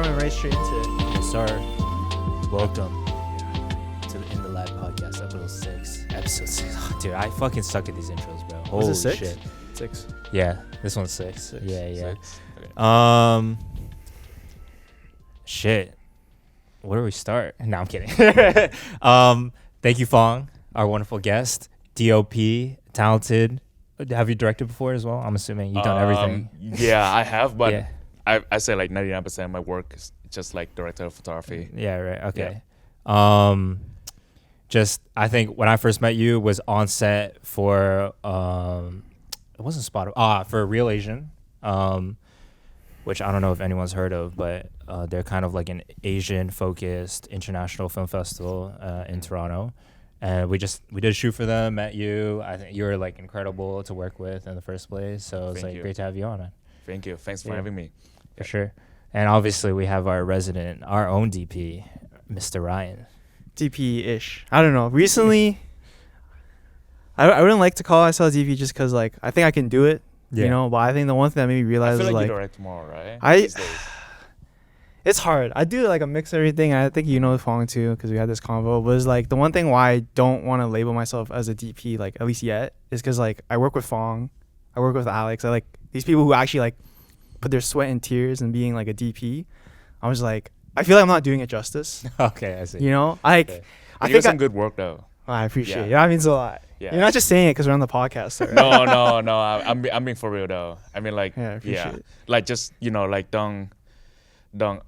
jumping right straight into it. Yes, sir. Welcome to the In the Lab podcast, episode 6. Oh, dude, I fucking suck at these intros, bro. Holy Was it 6? shit. 6. Yeah, this one's 6. 6. Yeah. 6. Okay. Shit. Where do we start? No, I'm kidding. Thank you, Phong, our wonderful guest. DOP, talented. Have you directed before as well? I'm assuming you've done everything. Yeah, I have, but Yeah. I say like 99% of my work is just like director of photography. Yeah, right. Okay. Just I think when I first met you was on set for it wasn't Spotify for Real Asian, which I don't know if anyone's heard of, but they're kind of like an Asian focused international film festival in Toronto. And we did a shoot for them, met you. I think you were like incredible to work with in the first place. So it's like great to have you on, man. Thank you. Thanks for having me. For sure. And obviously we have our own DP, Mr. Ryan. DP-ish. I don't know. Recently, I wouldn't like to call myself DP just because, like, I think I can do it, you know? But I think the one thing that made me realize I feel is, like like, you direct tomorrow, right? These days. It's hard. I do, like, a mix of everything. I think you know Phong, too, because we had this convo. But it's, like, the one thing why I don't want to label myself as a DP, like, at least yet, is because, like, I work with Phong. I work with Alex. I like these people who actually, like, put their sweat and tears in being, like, a DP. I was like, I feel like I'm not doing it justice. Okay, I see. You know? Like, Okay. I You think got some good work, though. I appreciate it. Yeah. That means a lot. Yeah. You're not just saying it because we're on the podcast. Right? No. I'm being for real, though. I mean, like, Yeah, I appreciate it. Like, just, you know, like, don't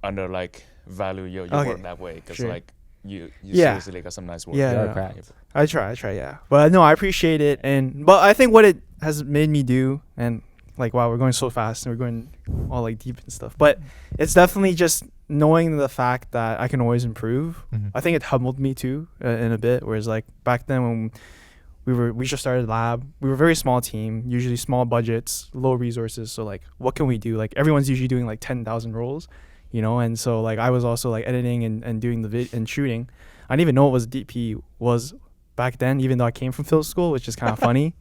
under, like, value your Okay. work that way. Because, Sure. like, you Yeah. seriously got some nice work. Yeah. You're no. cracked. I try, yeah. But no, I appreciate it. But I think what it has made me do, and like, wow, we're going so fast and we're going all like deep and stuff. But it's definitely just knowing the fact that I can always improve. Mhm. I think it humbled me too in a bit. Whereas like back then when we just started lab, we were a very small team, usually small budgets, low resources. So like, what can we do? Like everyone's usually doing like 10,000 rolls, you know. And so like I was also like editing and doing the and shooting. I didn't even know what was DP was back then, even though I came from film school, which is kind of funny.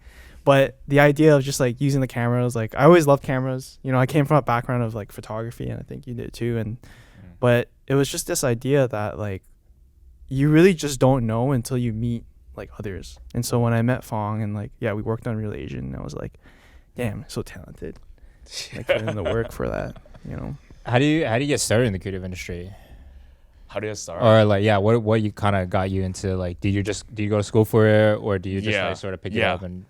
But the idea of just like using the cameras, like I always loved cameras. You know, I came from a background of like photography, and I think you did too. But it was just this idea that like you really just don't know until you meet like others. And so when I met Phong and like we worked on Real Asian, and I was like, damn, so talented. Like put in the work for that, you know. How do you get started in the creative industry? How do you start? Or like, what you kind of got you into? Like, did you go to school for it, or do you just like sort of pick it up and?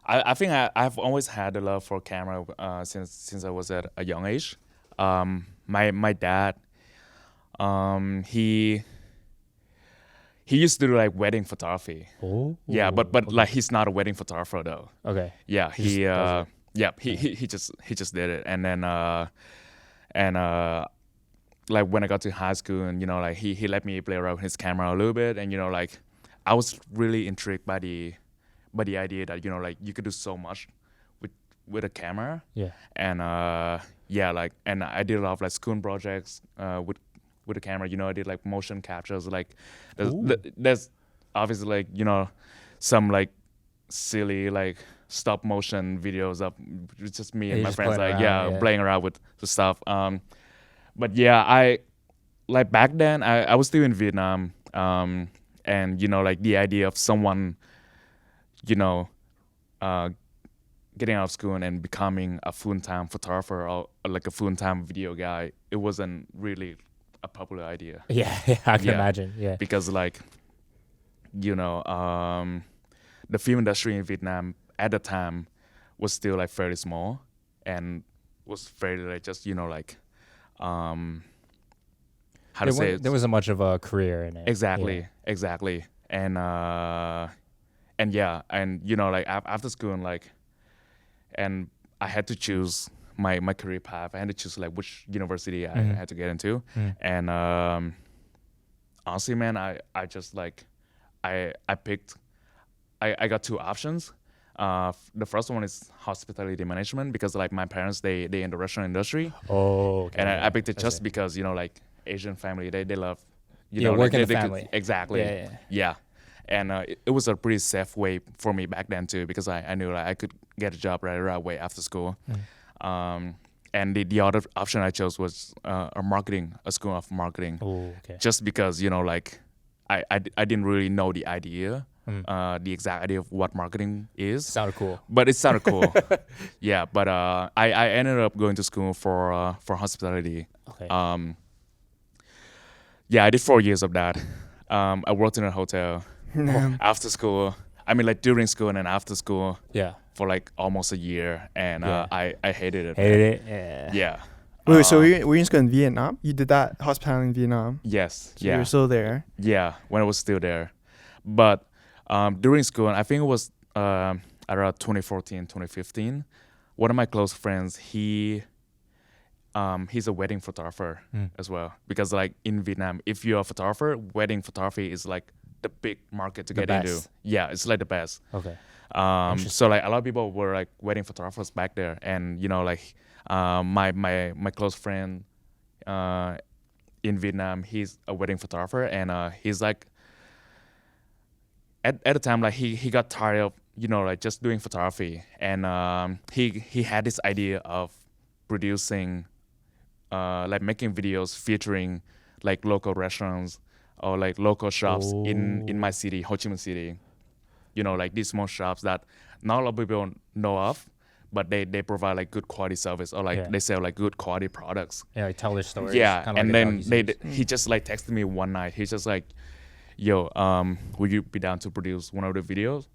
I think I've always had a love for camera since I was at a young age. My dad, he used to do like wedding photography. Oh. Yeah, but like he's not a wedding photographer though. Okay. Yeah, He he just did it, and then like when I got to high school, and you know, like he let me play around with his camera a little bit, and you know, like I was really intrigued by the idea that, you know, like you could do so much with a camera. Yeah. And and I did a lot of like school projects with the camera. You know, I did like motion captures. Like there's obviously like, you know, some like silly like stop motion videos of just me and my friends like playing around with the stuff. But yeah, I like back then I was still in Vietnam, and you know, like the idea of someone, you know, getting out of school and becoming a full-time photographer or like a full-time video guy, it wasn't really a popular idea. Yeah, I can imagine. Yeah, because like, you know, the film industry in Vietnam at the time was still like fairly small and was fairly like just, you know, like how to say it? There wasn't much of a career in it. Exactly. And you know, like after school, and like, and I had to choose my career path. I had to choose like which university I had to get into. And honestly, man, I just like I got two options. The first one is hospitality management, because like my parents they in the restaurant industry. Oh, okay. And I picked it just because, you know, like Asian family they love, you Yeah, know, work like, in the family. Exactly. Yeah. And it was a pretty safe way for me back then too, because I knew like I could get a job right away after school. and the other option I chose was a school of marketing, Oh, okay. just because like I didn't really know the idea, the exact idea of what marketing is. Sounded cool. But it sounded cool. Yeah, but I ended up going to school for hospitality. Okay. Yeah, I did 4 years of that. I worked in a hotel after school. I mean, like during school and then after school Yeah. for like almost a year, and Yeah. I hated it. Hated it. Yeah. Yeah. Wait, so were you in school in Vietnam? You did that hospitality in Vietnam. Yes. So Yeah. you were still there. Yeah, when I was still there. But during school, I think it was around 2014, 2015, one of my close friends, he's a wedding photographer as well. Because like in Vietnam, if you're a photographer, wedding photography is like the big market to The get best. into. Yeah, it's like the best. Okay. So like a lot of people were like wedding photographers back there, and like my close friend in Vietnam, he's a wedding photographer, and he's like at the time like he got tired of like just doing photography, and he had this idea of producing like making videos featuring like local restaurants or like local shops in my city, Ho Chi Minh City. Like these small shops that not a lot of people know of, but they provide like good quality service, or like they sell like good quality products. Yeah, like tell their stories. Yeah, kinda and like a then docuseries. he just like texted me one night. He's just like, "Yo, would you be down to produce one of the videos?"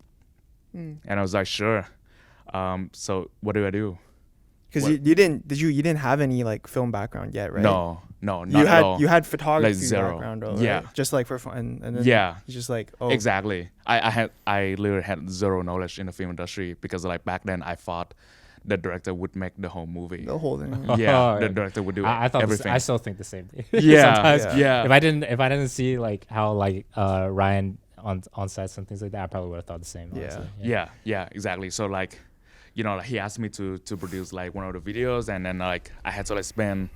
And I was like, "Sure." So what do I do? Because What? you didn't have any like film background yet, right? No, not at all. You had photography Like zero. background, though, Yeah. right? Just like for fun, and then Yeah. he's just like, oh, Exactly. I literally had zero knowledge in the film industry, because like back then I thought the director would make the whole movie. the whole thing. Yeah, the Right. director would do I thought everything. I still think the same thing. Yeah, Sometimes yeah. if I didn't see like how like Ryan on sets and things like that, I probably would have thought the same. Yeah. Honestly. Yeah, exactly. So like, like he asked me to produce like one of the videos, and then like I had to like spend,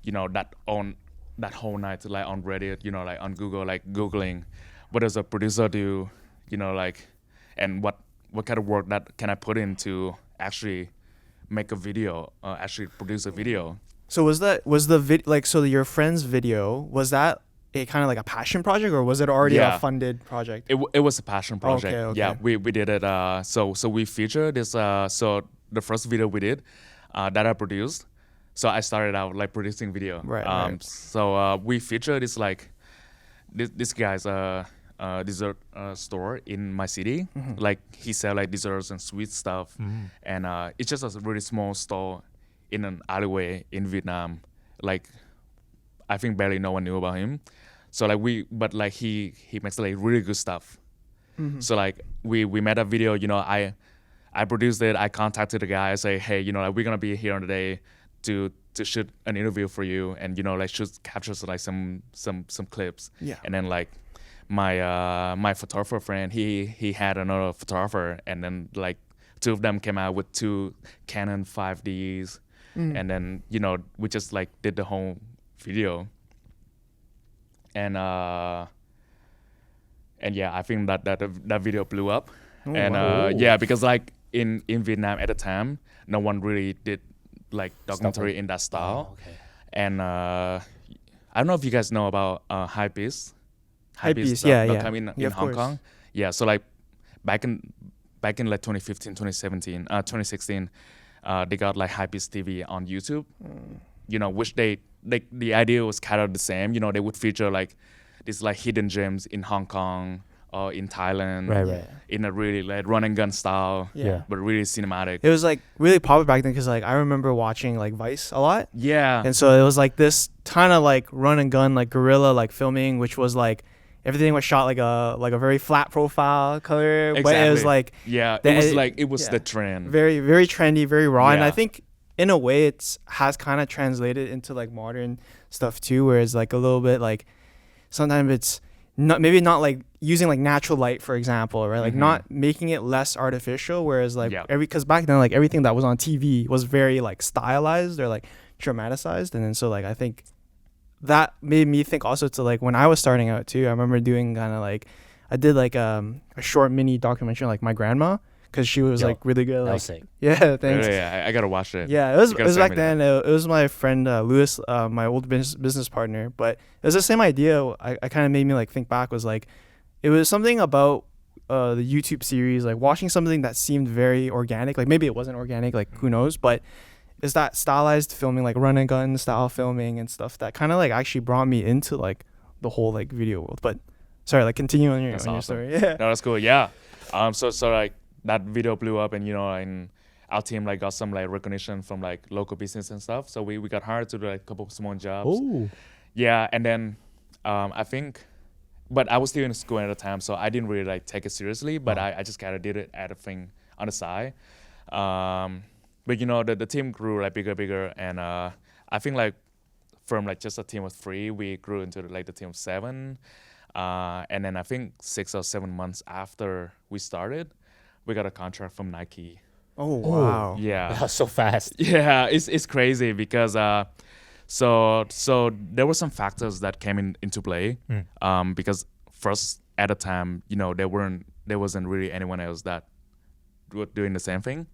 that whole night to like on Reddit, like on Google, like Googling what does a producer do, like, and what kind of work that can I put in to actually make a video, actually produce a video. So was the like, so your friend's video, was that a kind of like a passion project, or was it already Yeah. a funded project? It was a passion project. Okay. Yeah, we did it. So we featured this. So the first video we did, that I produced. So I started out like producing video. Right. So we featured this like this guy's dessert store in my city. Like he sell like desserts and sweet stuff, and it's just a really small store in an alleyway in Vietnam. Like I think barely no one knew about him. So like he makes like really good stuff. So like we made a video. I produced it. I contacted the guy. I say, hey, like we're gonna be here on the day to shoot an interview for you, and like shoot captures like some clips. Yeah. And then like my photographer friend, he had another photographer, and then like two of them came out with two Canon 5Ds, and then we just like did the whole video. And yeah, I think that video blew up. Wow. Yeah, because like in Vietnam at the time, no one really did like documentary like- in that style. Oh, okay. And I don't know if you guys know about Hypebeast. Hypebeast, yeah. In Yeah, of Hong course. Kong. Yeah, so like back in like 2015, 2017, 2016, they got like Hypebeast TV on YouTube. Which the idea was kind of the same. They would feature like these like hidden gems in Hong Kong or in Thailand, Right. in a really like run and gun style, Yeah. but really cinematic. It was like really popular back then, because like I remember watching like Vice a lot, Yeah, and so it was like this kind of like run and gun, like guerrilla like filming, which was like everything was shot like a very flat profile color, but it was Exactly. like yeah. the- It was yeah. the trend. very very trendy, very raw, and I Yeah. think in a way it's has kind of translated into like modern stuff too, where it's like a little bit like sometimes it's not like using like natural light, for example, right? Like not making it less artificial, whereas like Yeah. because back then like everything that was on TV was very like stylized or like dramatized, and then so like I think that made me think also to like when I was starting out too. I remember doing kind of like I did like a short mini documentary on, like my grandma, because she was Yo, like really good. That Like, was sick. yeah, thanks. Really, I gotta watch it. Yeah, You it gotta was send back me that. then. It was my friend Lewis, my old business partner. But it was the same idea. I kind of made me like think back. Was like, it was something about the YouTube series, like watching something that seemed very organic. Like maybe it wasn't organic. Like who knows? But it's that stylized filming, like run and gun style filming and stuff that kind of like actually brought me into like the whole like video world. But sorry, like continue on your That's on your awesome. story. Yeah. No, that's cool. Yeah. So like that video blew up, and and our team like got some like recognition from like local business and stuff. So we got hired to do like a couple of small jobs. Oh. Yeah, and then I think, but I was still in school at the time, so I didn't really like take it seriously. But I just kind of did it at a thing on the side. But the team grew like bigger, and I think like from like just a team of 3, we grew into like the team of 7. And then I think 6 or 7 months after we started, we got a contract from Nike. Oh wow. Yeah. That was so fast. Yeah, it's crazy because so there were some factors that came into play. Because first at the time, there wasn't really anyone else that were doing the same thing,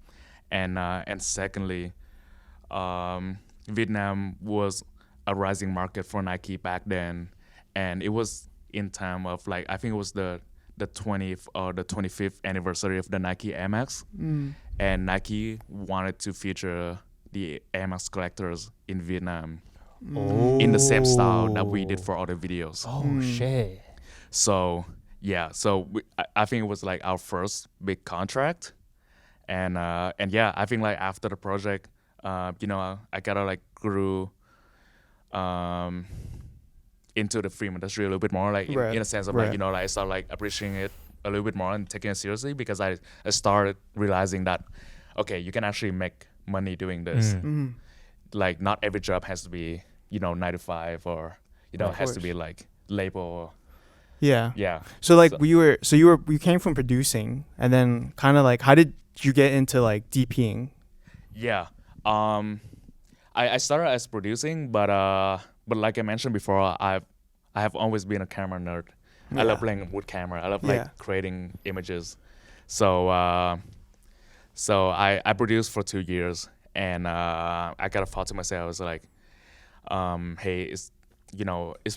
and secondly, Vietnam was a rising market for Nike back then, and it was in time of like I think it was the 20th or the 25th anniversary of the Nike Air Max, and Nike wanted to feature the Air Max collectors in Vietnam in the same style that we did for other videos. Oh shit. So yeah, I think it was like our first big contract, and yeah, I think like after the project, I kind of like grew into the film industry a little bit more, like in a sense of like like I started like appreciating it a little bit more and taking it seriously, because I started realizing that okay, you can actually make money doing this. Like not every job has to be 9 to 5 or has to be like label. Yeah. Yeah. So like you came from producing, and then kind of like how did you get into like DPing? Yeah. I started as producing, but like I mentioned before, I have always been a camera nerd. I love playing with camera. I love like creating images. So I produced for 2 years, and I kind of thought to myself, I was like, hey, it's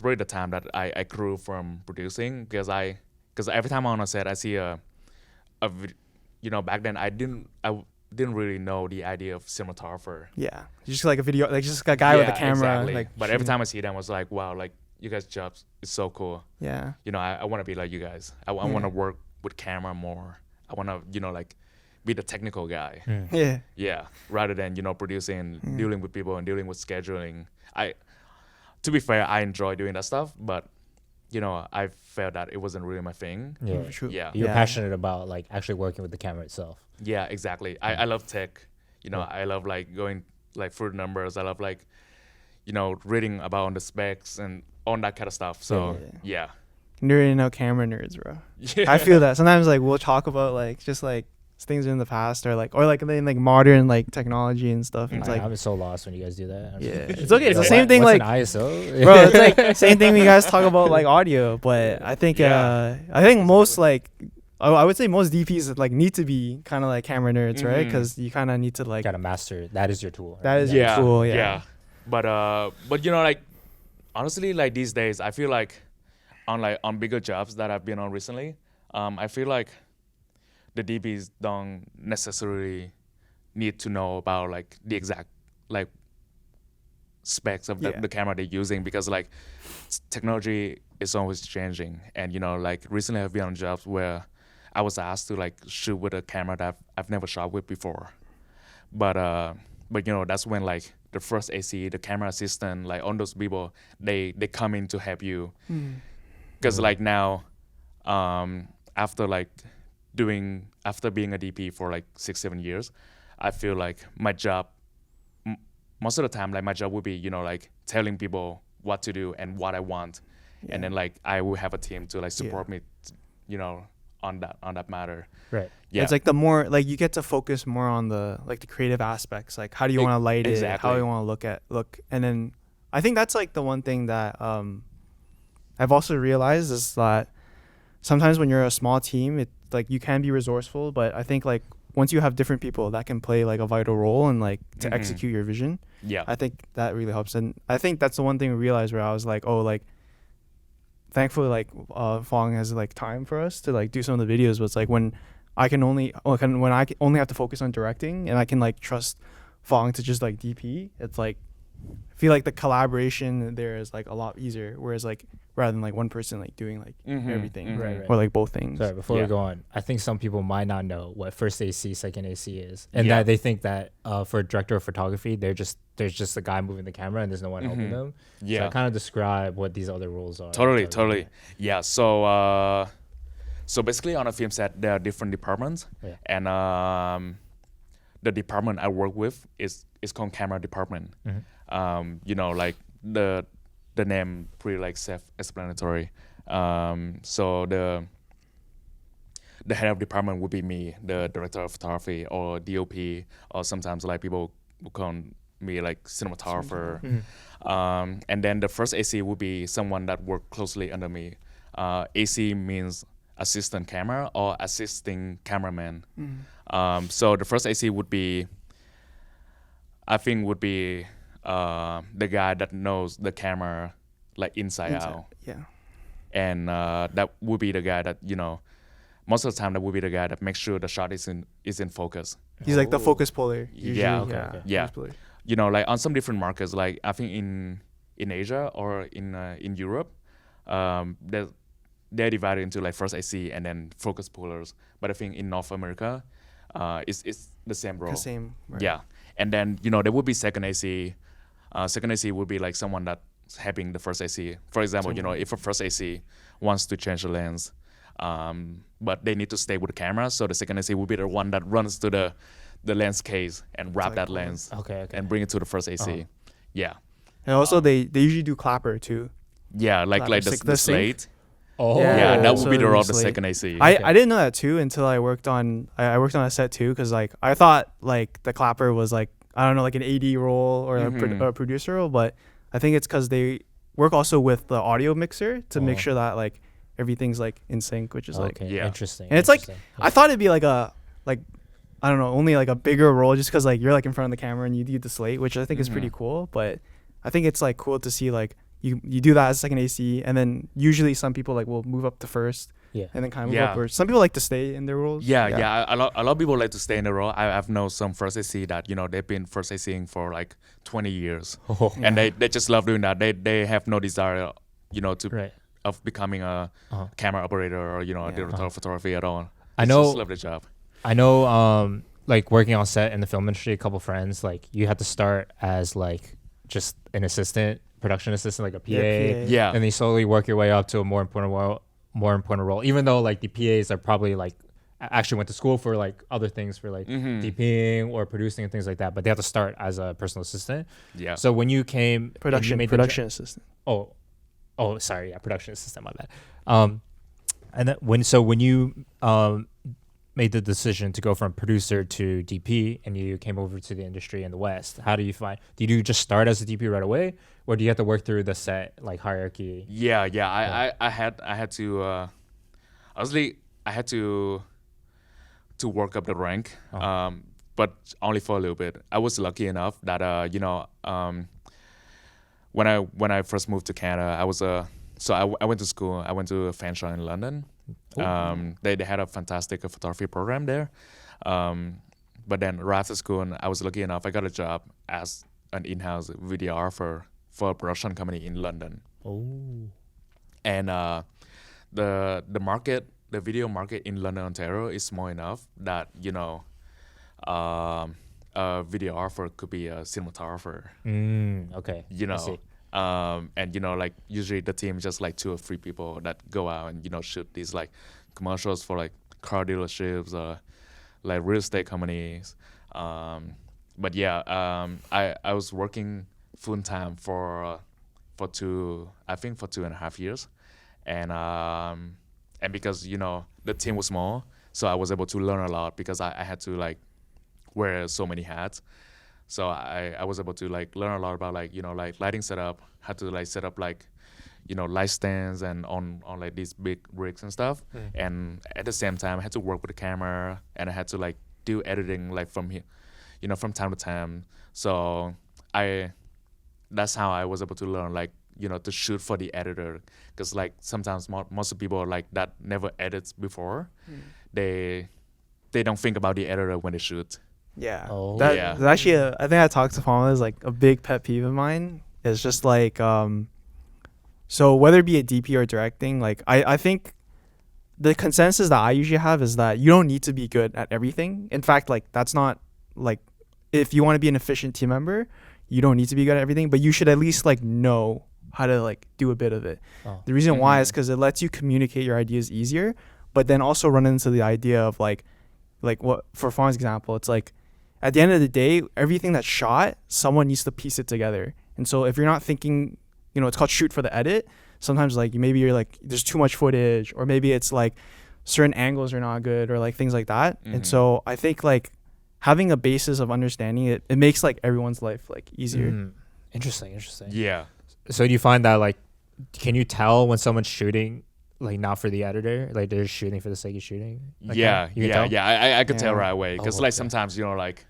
really the time that I grew from producing, because every time I'm on a set, I see back then I didn't really know the idea of cinematographer. Yeah, just like a video, like just a guy with a camera. Exactly. Like, but every time I see them, I was like, wow, like you guys' jobs is so cool. Yeah. I want to be like you guys. I want to work with camera more. I want to like be the technical guy. Yeah. Yeah. Rather than producing, dealing with people and dealing with scheduling. To be fair, I enjoy doing that stuff, but I felt that it wasn't really my thing. Yeah. True. Yeah. You're passionate about like actually working with the camera itself. Yeah, exactly. I love tech. I love like going like through the numbers. I love like, reading about on the specs and all that kind of stuff. So yeah. Nerding out camera nerds, bro. Yeah. I feel that sometimes like we'll talk about like just like things in the past or like in like modern like technology and stuff. And it's like I'm so lost when you guys do that. yeah, it's okay. It's the same thing. What's Like an ISO? bro, it's like same thing. We guys talk about like audio, but I think most like. I would say most DPs like need to be kind of like camera nerds, right? Because you kind of need to like gotta master. That is your tool. That is your tool. Yeah. But like honestly, like these days, I feel like on bigger jobs that I've been on recently, I feel like the DPs don't necessarily need to know about like the exact like specs of the camera they're using, because like technology is always changing. And like recently I've been on jobs where I was asked to like shoot with a camera that I've never shot with before, but that's when like the first AC, the camera assistant, like all those people, they come in to help you, because like now, after being a DP for like 6-7 years, I feel like my job, most of the time, like my job would be like telling people what to do and what I want, and then like I will have a team to like support me, on that matter. Right. Yeah. It's like the more like you get to focus more on the like the creative aspects, like how do you want to light it, how do you want to look, and then I think that's like the one thing that I've also realized is that sometimes when you're a small team, like you can be resourceful, but I think like once you have different people that can play like a vital role and like to execute your vision, Yeah. I think that really helps. And I think that's the one thing I realized where I was like, oh, like thankfully like Phong has like time for us to like do some of the videos, but it's like when I only have to focus on directing and I can like trust Phong to just like DP, it's like I feel like the collaboration there is like a lot easier, whereas like rather than like one person like doing like everything Right. or like both things. Sorry, before Yeah. we go on, I think some people might not know what first AC, second AC is, and Yeah. that they think that for director of photography, there's just a guy moving the camera and there's no one helping them. Yeah. So I kind of describe what these other roles are. Totally. Yeah. So so basically on a film set there are different departments, Yeah. and the department I work with is called camera department. You know, like the name pretty like self-explanatory. So the head of department would be me, the director of photography or DOP, or sometimes like people would call me like cinematographer. And then the first AC would be someone that worked closely under me. AC means assistant camera or assisting cameraman. So the first AC would be, I think, the guy that knows the camera like inside out. Yeah. And that would be the guy that, you know, most of the time that would be the guy that makes sure the shot is in focus. He's like the focus puller. Usually. Yeah, okay. Yeah. Focus puller. You know, like on some different markets, like I think in Asia or in Europe, they're divided into like first AC and then focus pullers. But I think in North America, it's the same role. The same. Right. Yeah. And then, you know, there would be second AC. Second AC would be like someone that's helping the first AC. For example, you know, if a first AC wants to change the lens, but they need to stay with the camera, so the second AC would be the one that runs to the lens case and wrap that lens Okay. and bring it to the first AC. Yeah. And also they usually do clapper too. Yeah, like Clapper, the sync. slate. Oh. Yeah, that would so be the role of it's the like- second AC. I didn't know that too until I worked on a set too, because like I thought like the clapper was like, I don't know, like an AD role or a producer role, but I think it's because they work also with the audio mixer to make sure that like everything's like in sync, which is like, Okay. Yeah. Interesting. and it's like interesting. I thought it'd be like I don't know, only like a bigger role just because like you're like in front of the camera and you do the slate, which I think is pretty cool. But I think it's like cool to see like you do that as second AC, and then usually some people like will move up to first. Yeah. And then kind of move Yeah. up, or some people like to stay in their roles. Yeah. A lot of people like to stay in the role. I've known some first AC that, you know, they've been first ACing for like 20 years. And they just love doing that. They have no desire, you know, Right. of becoming a camera operator or, you know, a director of photography at all. I They know- just love the job. I know, like working on set in the film industry, a couple friends, like you had to start as like just an assistant, production assistant, like a PA, PA. Yeah. and then you slowly work your way up to a more important role. Even though like the PAs are probably like actually went to school for like other things for like DPing or producing and things like that, but they have to start as a personal assistant. Yeah. So when you came, and you made the production assistant. sorry, yeah, production assistant, my bad. And then when you made the decision to go from producer to DP and you came over to the industry in the West, how do you find? Did you just start as a DP right away, or do you have to work through the set like hierarchy? Yeah. I had to honestly I had to work up the rank, but only for a little bit. I was lucky enough that you know, when I first moved to Canada, I went to school. I went to a fan show in London. They had a fantastic photography program there. But then right after school, I was lucky enough, I got a job as an in-house videographer for a production company in London. Oh. And the market, the video market in London, Ontario is small enough that, you know, a videographer could be a cinematographer. Okay. You I know, see. and you know, like usually the team is just like 2 or 3 people that go out and, you know, shoot these like commercials for like car dealerships or like real estate companies. But yeah, I was working full time for 2.5 years, and because, you know, the team was small, so I was able to learn a lot because I had to like wear so many hats. So I was able to like learn a lot about like, you know, like lighting setup, how to like set up like, light stands and on like these big rigs and stuff. And at the same time I had to work with the camera, and I had to like do editing like from here, from time to time. So that's how I was able to learn like to shoot for the editor, because like sometimes most of people like that never edits before, they don't think about the editor when they shoot. Yeah. Oh. That's actually I think I talked to Phong is like a big pet peeve of mine. It's just like so whether it be a DP or directing, like I think the consensus that I usually have is that you don't need to be good at everything. In fact, like that's not like, if you want to be an efficient team member, you don't need to be good at everything, but you should at least like know how to like do a bit of it. The reason why is because it lets you communicate your ideas easier, but then also run into the idea of like what, for Fong's example, it's like at the end of the day, everything that's shot, someone needs to piece it together. And so if you're not thinking, it's called shoot for the edit. Sometimes like maybe you're like, there's too much footage, or maybe it's like certain angles are not good, or like things like that. And so I think like having a basis of understanding it makes like everyone's life like easier. Interesting. Yeah. So do you find that like, can you tell when someone's shooting like not for the editor, like they're shooting for the sake of shooting? Like Yeah. I could tell Yeah. right away, because like sometimes like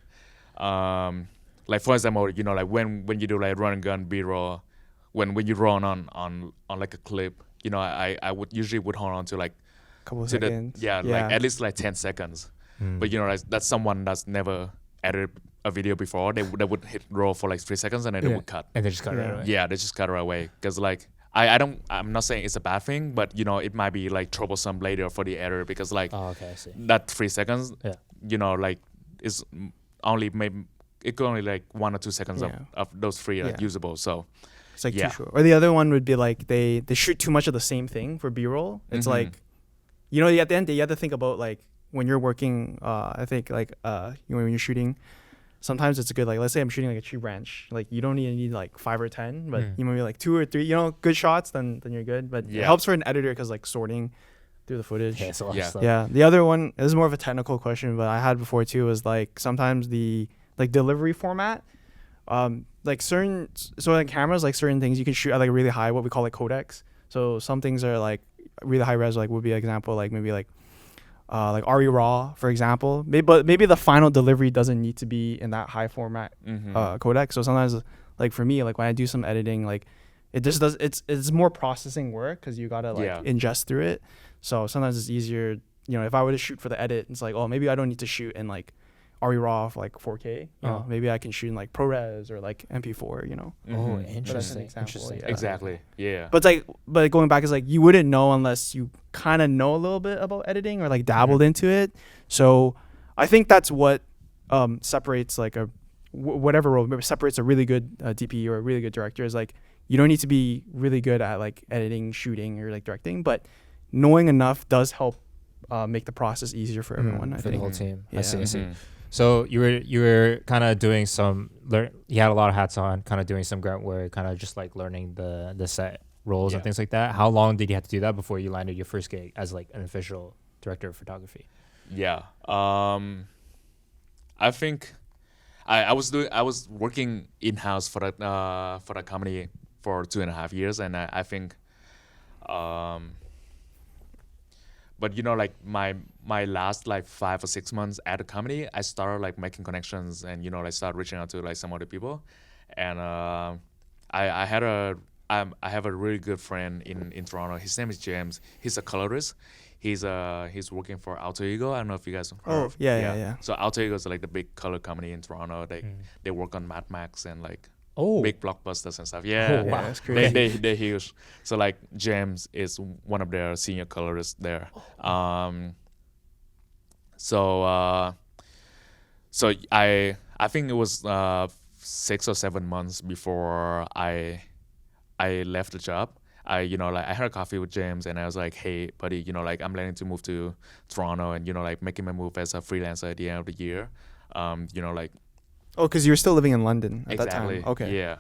for example, like when you do like run and gun B-roll, when you run on like a clip, I would usually hold on to like Couple of to the, seconds. like at least like 10 seconds. But like, that's someone that's never edited a video before. They would hit roll for like 3 seconds, and then they would cut. And they just cut right away. Yeah, they just cut right away. Because like I'm not saying it's a bad thing, but it might be like troublesome later for the editor, because like I see. that 3 seconds, like is only maybe it could only like 1 or 2 seconds of those 3 like usable. So It's like too short. Or the other one would be like they shoot too much of the same thing for B-roll. It's like, at the end you have to think about like when you're working, I think like when you're shooting, sometimes it's good, like let's say I'm shooting like a tree branch, like you don't need like 5 or 10, but you maybe like 2 or 3, good shots, then you're good. But it helps for an editor, because like sorting through the footage. Yeah, it's a lot of stuff. Yeah. The other one, this is more of a technical question, but I had before too, was like sometimes the like delivery format, like certain, so like cameras, like certain things you can shoot at like really high, what we call like codecs. So some things are like really high res, like would be an example, like maybe like RE raw, for example. Maybe the final delivery doesn't need to be in that high format codec. So sometimes, like for me, like when I do some editing, like it just does, it's more processing work, because you gotta like ingest through it. So sometimes it's easier, if I were to shoot for the edit, it's like, oh, maybe I don't need to shoot in like RE raw for like 4K. Maybe I can shoot in like ProRes or like MP4. Oh, interesting. Exactly. Yeah. But going back is like you wouldn't know unless you kind of know a little bit about editing or like dabbled into it. So I think that's what separates like whatever role separates a really good DP or a really good director, is like you don't need to be really good at like editing, shooting, or like directing, but knowing enough does help make the process easier for everyone. I for think the whole team. Yeah. I see. So you were kind of doing you had a lot of hats on, kind of doing some grunt work, kind of just like learning the set roles and things like that. How long did you have to do that before you landed your first gig as like an official director of photography? Yeah. I think I was working in-house for that company for 2.5 years, and I think but like my last like 5 or 6 months at the company, I started like making connections, and like start reaching out to like some other people, and I have a really good friend in Toronto. His name is James. He's a colorist. He's working for Alter Ego. I don't know if you guys heard of. Yeah. So Alter Ego is like the big color company in Toronto. They work on Mad Max and like big blockbusters and stuff. Yeah, wow. That's crazy. They're huge. So like James is one of their senior colorists there. So I think it was 6 or 7 months before I left the job. I had a coffee with James, and I was like, hey buddy, like I'm planning to move to Toronto, and like making my move as a freelancer at the end of the year. Like Oh, because you were still living in London at exactly. that time. Okay. Yeah.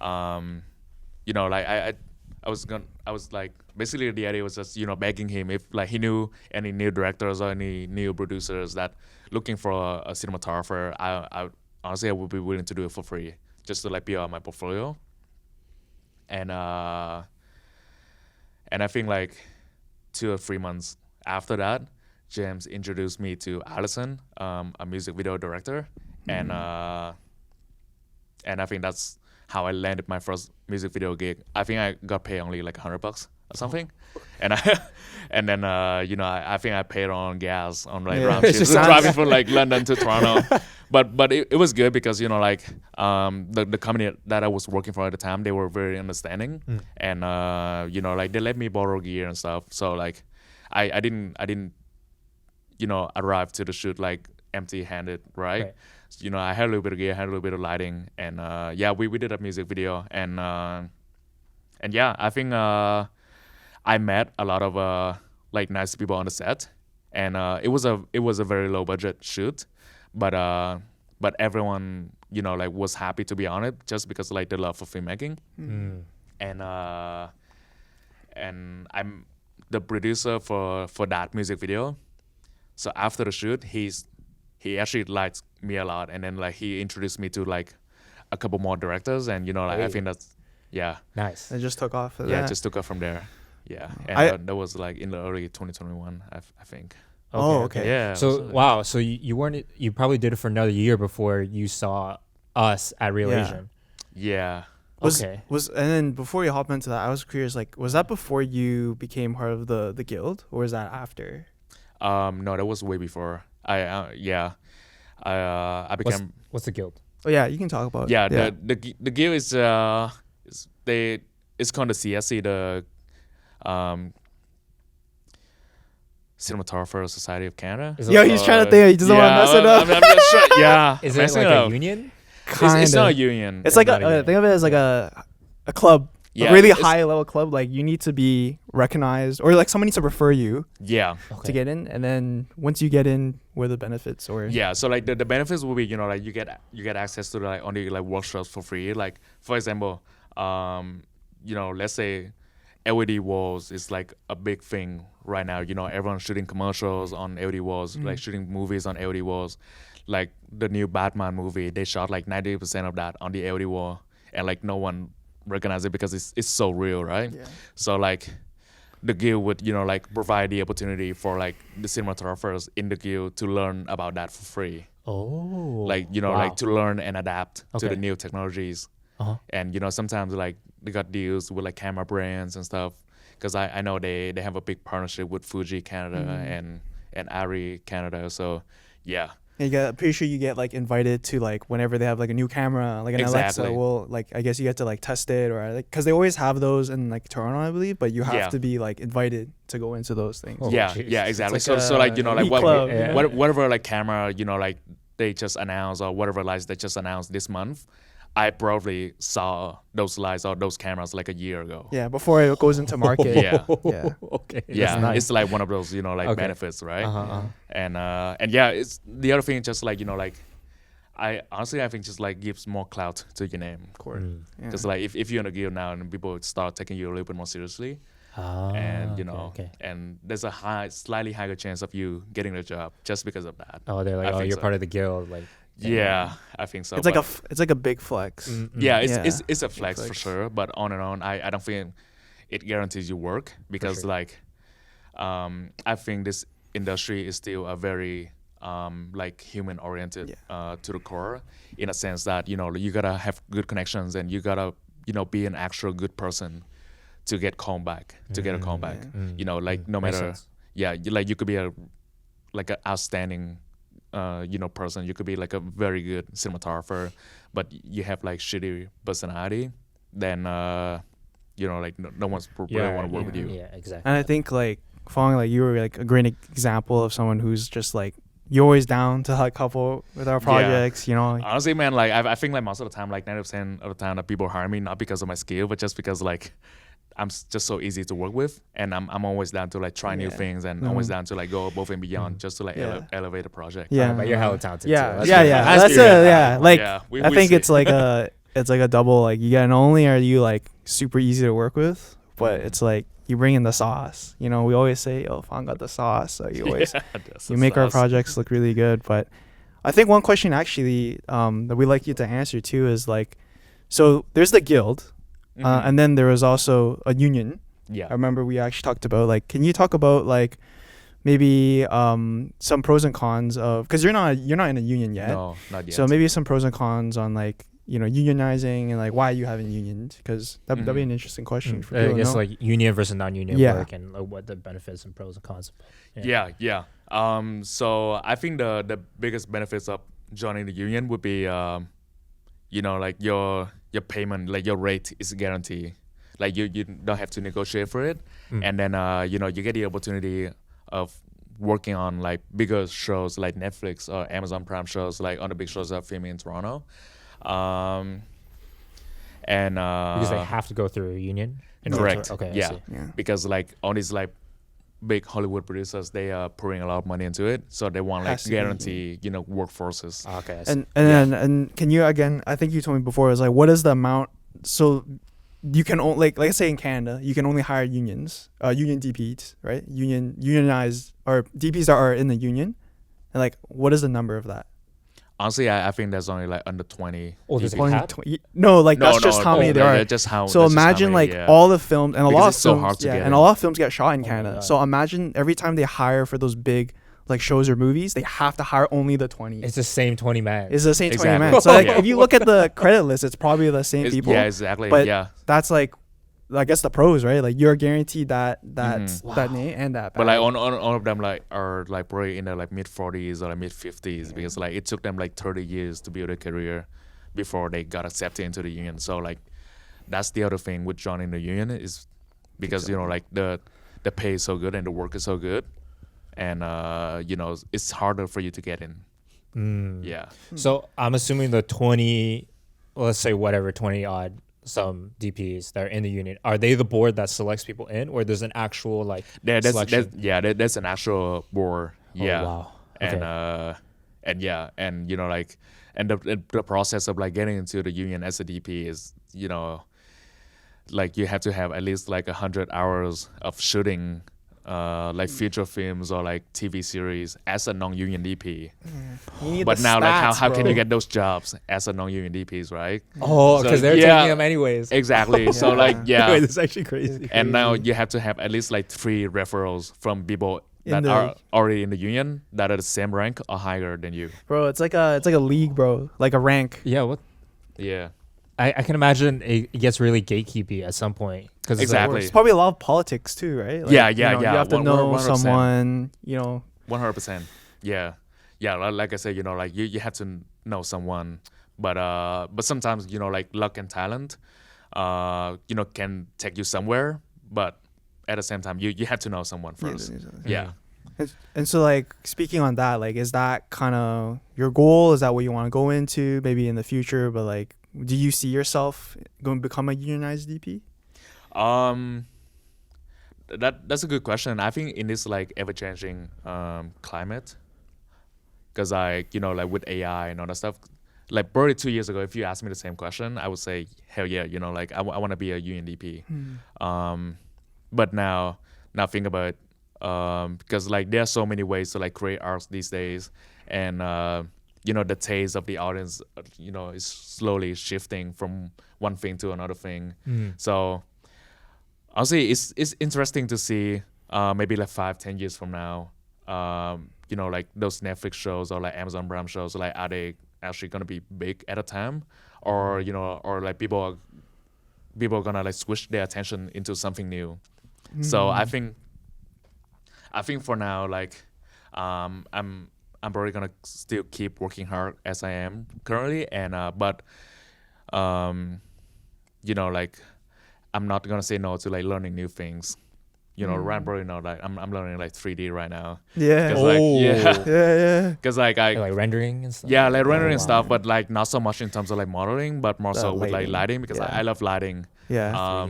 Like I was like, basically the idea was just, begging him if like he knew any new directors or any new producers that looking for a cinematographer. I honestly I would be willing to do it for free, just to like build out my portfolio. And And I think like 2 or 3 months after that, James introduced me to Allison, a music video director, and I think that's how I landed my first music video gig. I think I got paid only like $100 or something, and and then I think I paid on gas on like round trips, driving from like London to Toronto, but it was good because the company that I was working for at the time, they were very understanding, and like they let me borrow gear and stuff. So like I didn't arrive to the shoot like empty-handed, right? I had a little bit of gear, had a little bit of lighting, and we did a music video, and yeah, I think I met a lot of like nice people on the set, and it was a very low budget shoot, but everyone like was happy to be on it just because like the love for filmmaking, and I'm the producer for that music video. So after the shoot, he actually liked me a lot, and then like he introduced me to like a couple more directors, and I think that's nice. It just took off. It just took off from there. Yeah, and that was like in the early 2021, I think. Okay. Yeah. So wow, so you probably did it for another year before you saw us at Real Asian. Yeah. And then before you hop into that, I was curious, like, was that before you became part of the guild, or was that after? No, that was way before. I became. What's the guild? Oh yeah, you can talk about. Yeah, the guild is it's called the CSC, the Cinematographer Society of Canada. Yo, he's trying to think. He doesn't want to mess it up. I'm just sure. Yeah, is it like a union? It's not a union. It's like think of it as like a club. Yeah, a really high level club. Like you need to be recognized, or like someone needs to refer you. Yeah. To get in, and then once you get in, what are the benefits? Or so like the benefits will be like you get access to like only like workshops for free. Like for example, let's say LED walls is like a big thing right now. Everyone's shooting commercials on LED walls, like shooting movies on LED walls. Like the new Batman movie, they shot like 90% of that on the LED wall, and like no one recognize it because it's so real, right? Yeah. So like the guild would like provide the opportunity for like the cinematographers in the guild to learn about that for free. Like like to learn and adapt to the new technologies. And sometimes like they got deals with like camera brands and stuff, because I know they have a big partnership with Fuji Canada and Arri Canada. So yeah. I'm pretty sure you get like invited to like whenever they have like a new camera, like an Alexa. Well, like I guess you get to like test it, or like because they always have those in like Toronto, I believe, but you have to be like invited to go into those things. Yeah, exactly. Like so like like whatever like camera like they just announced, or whatever lights they just announced this month, I probably saw those lights or those cameras like a year ago. Yeah, before it goes into market. Yeah. Okay. Yeah, nice. It's like one of those like benefits, right? And yeah, it's the other thing. Just like like I think just like gives more clout to your name, because like if you're in a guild now and people start taking you a little bit more seriously, and and there's a slightly higher chance of you getting the job just because of that. Oh, they're like, you're part of the guild, like. Yeah, I think so. It's like a big flex. Yeah, it's a flex for sure. But on and on, I don't think it guarantees you work, because like I think this industry is still a very like human oriented to the core, in a sense that you gotta have good connections, and you gotta be an actual good person to get called back, to get a call back. Like no matter like you could be an outstanding person, you could be like a very good cinematographer, but you have like shitty personality, then like no one's really want to work with you. Yeah, exactly. And I think like Phong, like you were like a great example of someone who's just like, you're always down to like couple with our projects, Honestly, man, like I think like most of the time, like 90% of the time that people hire me, not because of my skill, but just because like I'm just so easy to work with, and I'm always down to like try new things, and always down to like go above and beyond just to like elevate the project. Yeah, but you're hella talented. Yeah, too. That's it. Yeah, like we I think see. it's like a double. Like you get, not only are you like super easy to work with, but it's like you bring in the sauce. We always say, "Oh, Phong got the sauce." So you always you make our projects look really good. But I think one question actually that we'd like you to answer too is like, so there's the guild. And then there was also a union. Yeah. I remember we actually talked about like, can you talk about like maybe some pros and cons of, because you're not in a union yet. No, not yet. So maybe some pros and cons on like, you know, unionizing and like why you haven't unioned, because that'd be an interesting question for people I guess to know. like union versus non-union Yeah. work and like, what the benefits and pros and cons. Yeah. So I think the biggest benefits of joining the union would be, you know, like your payment, like your rate is guaranteed. Like you don't have to negotiate for it, and then you know, you get the opportunity of working on like bigger shows like Netflix or Amazon Prime shows, like on the big shows that are filming in Toronto. And Because they have to go through a union. in order correct. to- okay. I Yeah. see. Yeah. Because like all these like big Hollywood producers, they are pouring a lot of money into it, so they want like Has to be, guarantee, you know, workforces. Okay. I see. And can you again? I think you told me before. It was like, what is the amount? So you can only like let's say in Canada, you can only hire unions, union DPs, right? Unionized or DPs that are in the union, and like, what is the number of that? Honestly, I think that's only like under 20. Oh, there's a DPs. cap? No, like No, that's just how many there are. that's just how. So that's just how imagine many, like yeah. all the films and a Because lot of it's so films, hard to yeah, get and a in. lot of films get shot in my Canada. God. So imagine every time they hire for those big like shows or movies, they have to hire only the 20. It's the same 20 man. It's the same 20 Exactly. men. So like Yeah. if you look at the credit list, it's probably the same people. Yeah, exactly. But yeah. that's like, I guess the pros, right? Like you're guaranteed that Mhm. that name and that. But like bag. on all of them like are like probably in their like mid 40s or like mid 50s, because like it took them like 30 years to build a career before they got accepted into the union. So like that's the other thing with joining the union is because you know like the pay is so good and the work is so good, and you know it's harder for you to get in. Yeah. So I'm assuming the 20, well, let's say whatever, 20 odd some DPs that are in the union, are they the board that selects people in, or there's an actual like selection? That's an actual board. Yeah. Oh, wow. And yeah, and you know like, and the process of like getting into the union as a DP is, you know, like you have to have at least like 100 hours of shooting like feature films or like TV series as a non-union DP. You need But the now like stats, how can bro. you get those jobs as a non-union DPs, right? Oh, So, because they're yeah. taking them anyways. Exactly. So Yeah. like yeah, Wait, this is actually crazy. and now you have to have at least like 3 referrals from people In that the- are already in the union that are the same rank or higher than you. Bro, it's like a league, bro, like a rank. Yeah, what? Yeah. I can imagine it gets really gatekeepy at some point. Cause it's Exactly. It's probably a lot of politics too, right? Like, Yeah, you yeah, know, yeah. You have to One- know 100%. someone, you know. 100%. Yeah. Yeah, like I said, you know, like you have to know someone, but sometimes, you know, like luck and talent you know, can take you somewhere, but at the same time you have to know someone first. Yeah. And so, like, speaking on that, like, is that kind of your goal? Is that what you want to go into maybe in the future? But, like, do you see yourself going to become a unionized DP? That's a good question. I think in this like ever-changing climate, because like, you know, like with AI and all that stuff, like probably 2 years ago, if you asked me the same question, I would say hell yeah, you know, like I want to be a union DP. But now think about it, because like there are so many ways to like create art these days, and you know, the taste of the audience, you know, is slowly shifting from one thing to another thing. So honestly, it's interesting to see maybe like 5-10 years from now, you know, like those Netflix shows or like Amazon Prime shows, like are they actually gonna be big at a time, or you know, or like people are gonna like switch their attention into something new. So I think for now, like I'm probably gonna still keep working hard as I am currently, and but you know, like I'm not gonna say no to like learning new things. You know, right, bro, you know, like I'm learning like 3D right now. Yeah. 'Cause, like, yeah, Yeah. because like I like rendering and stuff. yeah, like rendering wow. stuff, but like not so much in terms of like modeling, but more so with like lighting. lighting, because Yeah. I love lighting. Yeah.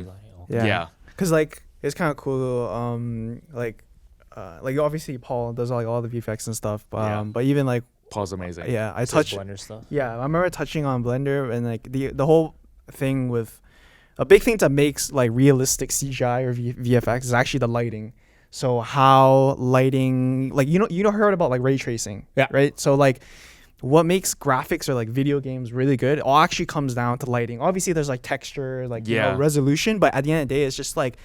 Yeah. Yeah. Because, like, it's kind of cool. Like obviously Paul does like all the VFX and stuff. Yeah. But even like, Paul's amazing. yeah, I It's touched. Blender stuff. Yeah, I remember touching on Blender, and like the whole thing with a big thing that makes like realistic CGI or VFX is actually the lighting. So how lighting, like, you know heard about like ray tracing, Yeah. right? So like what makes graphics or like video games really good all actually comes down to lighting. Obviously there's like texture, like you know, Yeah. resolution, but at the end of the day it's just like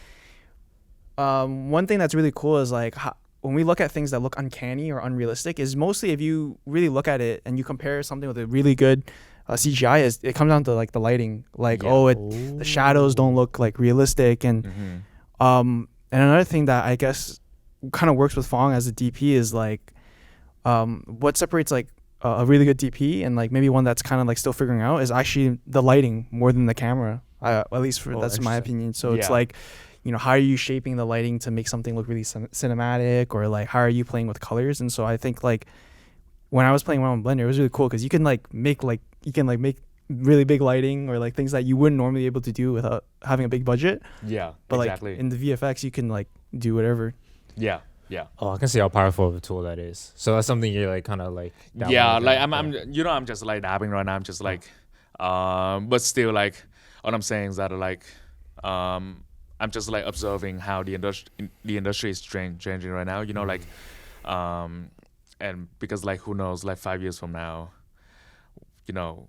one thing that's really cool is like when we look at things that look uncanny or unrealistic, is mostly if you really look at it and you compare something with a really good CGI, is it comes down to like the lighting, like the shadows don't look like realistic, and and another thing that I guess kind of works with Phong as a DP is like what separates like a really good DP and like maybe one that's kind of like still figuring out is actually the lighting more than the camera, at least that's my opinion. So it's like, you know, how are you shaping the lighting to make something look really cinematic, or like how are you playing with colors? And so I think like when I was playing around with Blender, it was really cool because you can make really big lighting or like things that you wouldn't normally be able to do without having a big budget. Yeah, but exactly. Like in the VFX you can like do whatever. Yeah. Oh, I can see how powerful of a tool that is. So that's something you're like kind of like. Yeah, like I'm just like dabbing right now. I'm just like, but still like, what I'm saying is that like, I'm just like observing how the industry is changing right now. You know, like, and because like who knows, like 5 years from now, you know,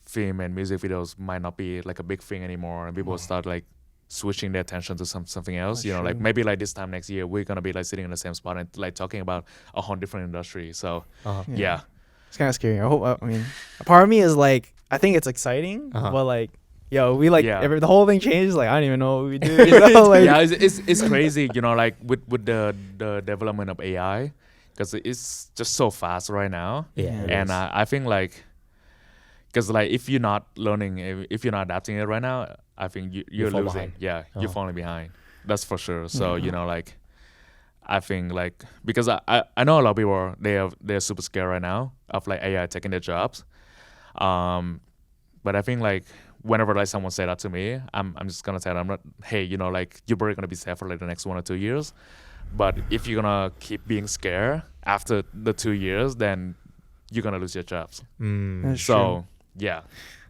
film and music videos might not be like a big thing anymore, and people will start like switching their attention to something else. That's, you know, true. Like maybe like this time next year we're gonna be like sitting in the same spot and like talking about a whole different industry. So yeah. It's kind of scary. I mean, a part of me is like, I think it's exciting, but like, we like the whole thing changes. Like I don't even know what we do. You know? Like, yeah, it's crazy. You know, like with the development of AI, because it's just so fast right now. Yeah, and I think like, because like if you're not learning, if you're not adapting it right now, I think you're losing. Behind. Yeah, you're falling behind. That's for sure. So you know, like, I think like, because I know a lot of people they're super scared right now of like AI taking their jobs. But I think like whenever like someone say that to me, I'm just gonna tell them, I'm not, hey, you know, like you're probably gonna be sad for like the next 1 or 2 years, but if you're gonna keep being scared after the 2 years, then you're gonna lose your jobs. That's so true. Yeah.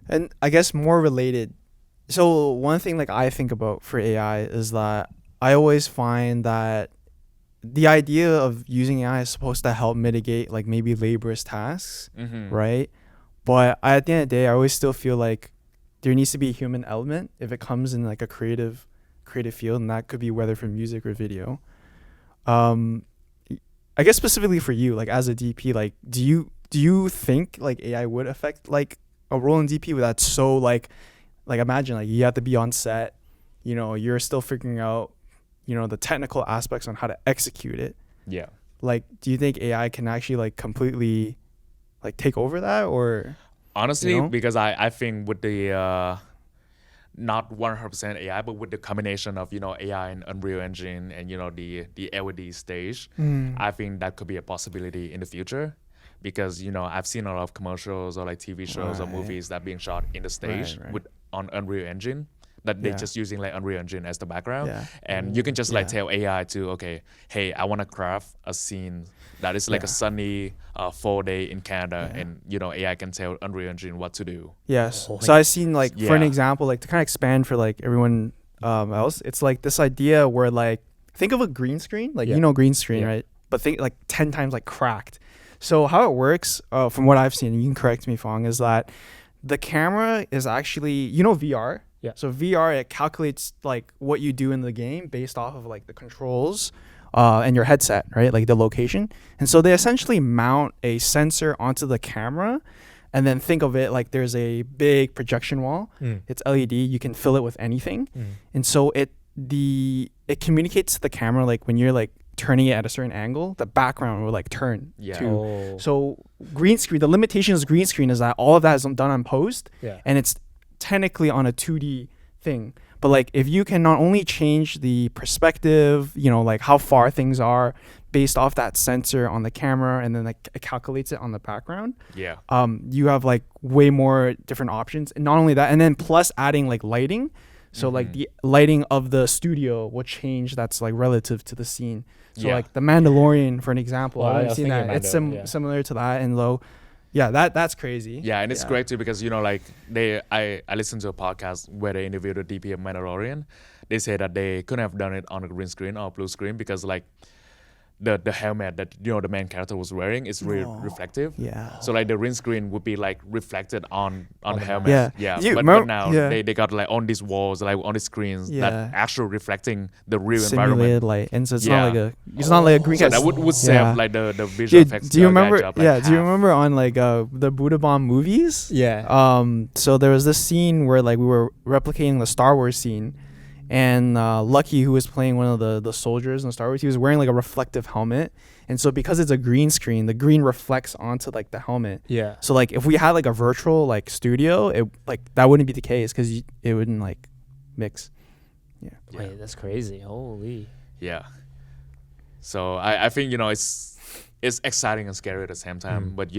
And I guess more related. So one thing like I think about for AI is that I always find that the idea of using AI is supposed to help mitigate like maybe laborious tasks, right? But at the end of the day, I always still feel like there needs to be a human element if it comes in like a creative field, and that could be whether for music or video. I guess specifically for you, like as a DP, like do you think like AI would affect like a role in DP that's so like imagine like you have to be on set, you know, you're still figuring out, you know, the technical aspects on how to execute it. Yeah. Like, do you think AI can actually like completely like take over that, or? Honestly, you know? because I think with the not 100% AI, but with the combination of, you know, AI and Unreal Engine and, you know, the LED stage, I think that could be a possibility in the future. Because, you know, I've seen a lot of commercials or like TV shows or movies that being shot in the stage on Unreal Engine, that they're just using like Unreal Engine as the background. And you can just like tell AI to, okay, hey, I want to craft a scene that is like a sunny fall day in Canada, and, you know, AI can tell Unreal Engine what to do. Yes. So I've seen like, for an example, like to kind of expand for like everyone else, it's like this idea where like, think of a green screen, like, you know, green screen, right? But think like 10 times like cracked. So how it works, from what I've seen, and you can correct me, Phong, is that the camera is actually, you know, VR. Yeah. So VR, it calculates like what you do in the game based off of like the controls and your headset, right? Like the location. And so they essentially mount a sensor onto the camera, and then think of it like there's a big projection wall. It's LED. You can fill it with anything. And so it communicates to the camera, like when you're like turning it at a certain angle, the background will like turn too. So green screen, the limitation of green screen is that all of that is done on post, and it's technically on a 2D thing. But like if you can not only change the perspective, you know, like how far things are based off that sensor on the camera, and then like it calculates it on the background, you have like way more different options. And not only that, and then plus adding like lighting. So like the lighting of the studio will change, that's like relative to the scene. So like the Mandalorian, for an example, I've seen that. It's similar to that. And low, that's crazy. Yeah, and it's great too, because, you know, like I listened to a podcast where they interviewed a DP of Mandalorian. They say that they couldn't have done it on a green screen or blue screen because like the helmet that the main character was wearing is really reflective. Yeah. So like the green screen would be like reflected on On the the helmet. mask. Yeah. You But remember- now yeah. they got like on these walls, like on the screens Yeah. that actually reflecting the real Simulated environment. light, and so it's Yeah. not like a green. So that would save Yeah. like the visual Dude, effects. do you guy remember? job, like, Yeah, do you half. remember on like the Buddha Bomb movies? Yeah. So there was this scene where like we were replicating the Star Wars scene, and Lucky, who was playing one of the soldiers in Star Wars, he was wearing like a reflective helmet, and so because it's a green screen, the green reflects onto like the helmet. Yeah. So like if we had like a virtual like studio, it like that wouldn't be the case because it wouldn't like mix. Yeah. Wait, that's crazy. Holy. Yeah. So I think it's exciting and scary at the same time. But